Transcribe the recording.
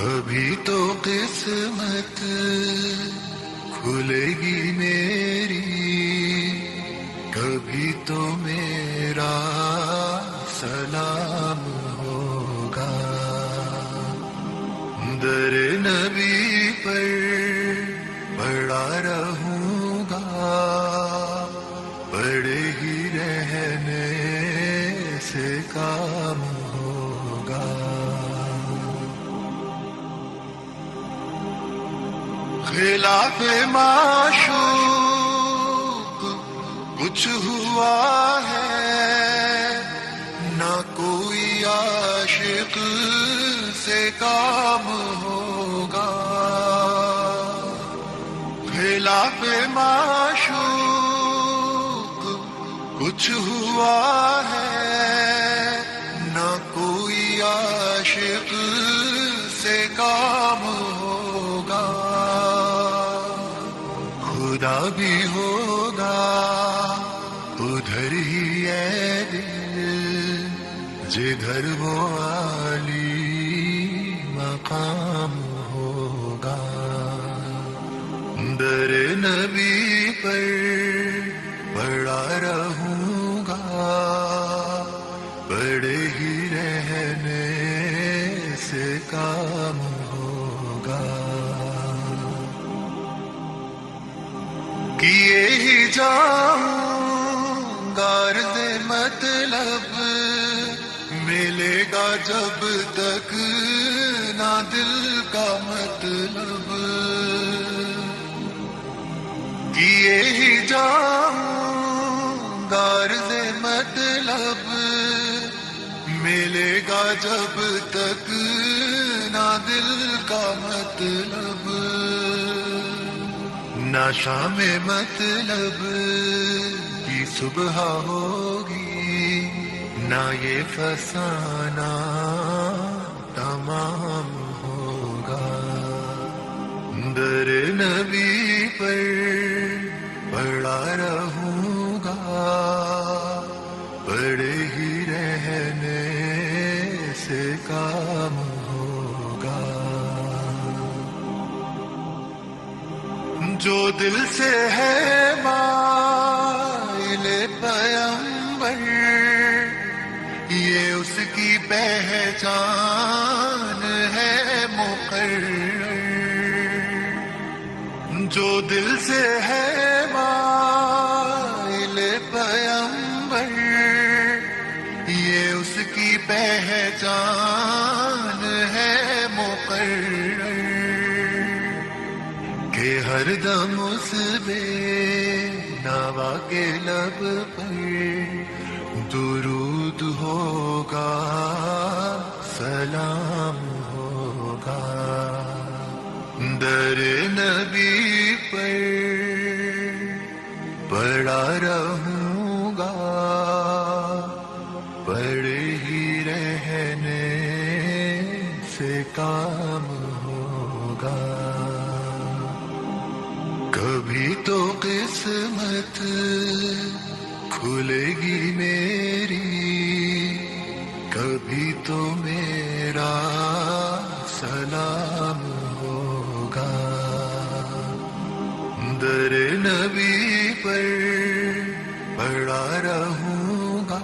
کبھی تو قسمت کھلے گی میری، کبھی تو میرا سلام ہوگا، در نبی پر پڑا رہوں گا، پڑے ہی رہنے سے کام ہوگا۔ خلاف معشوق کچھ ہوا ہے، نہ کوئی عاشق سے کام ہوگا۔ خلاف معشوق کچھ ہوا ہے، نہ کوئی عاشق سے کام ہوگا۔ خدا بھی ہوگا ادھر ہی ہے دل، جدھر وہ عالی مقام ہوگا، در نبی پر پڑا رہوں گا، پڑے ہی رہنے سے کام ہوگا۔ کیے ہی جاؤں گا عرض مطلب، ملے گا جب تک نہ دل کا مطلب۔ کیے ہی جاؤں گا عرض مطلب، ملے گا جب تک نہ دل کا مطلب۔ نہ شام مطلب کی صبح ہوگی، نہ یہ فسانہ تمام ہوگا، در نبی پر پڑا رہوں گا، پڑے ہی رہنے سے کام ہوگا۔ جو دل سے ہے مائل پیمبر، یہ اس کی پہچان ہے مقرر۔ جو دل سے ہے مائل پیمبر، یہ اس کی پہچان ہے مقرر، کہ ہر دم اس بے نوا کے لب پر درود ہوگا، سلام ہوگا، در نبی پر پڑا رہوں گا، پڑے ہی رہنے سے کام ہوگا۔ کبھی تو قسمت کھلے گی میری، کبھی تو میرا سلام ہوگا، در نبی پر پڑا رہوں گا،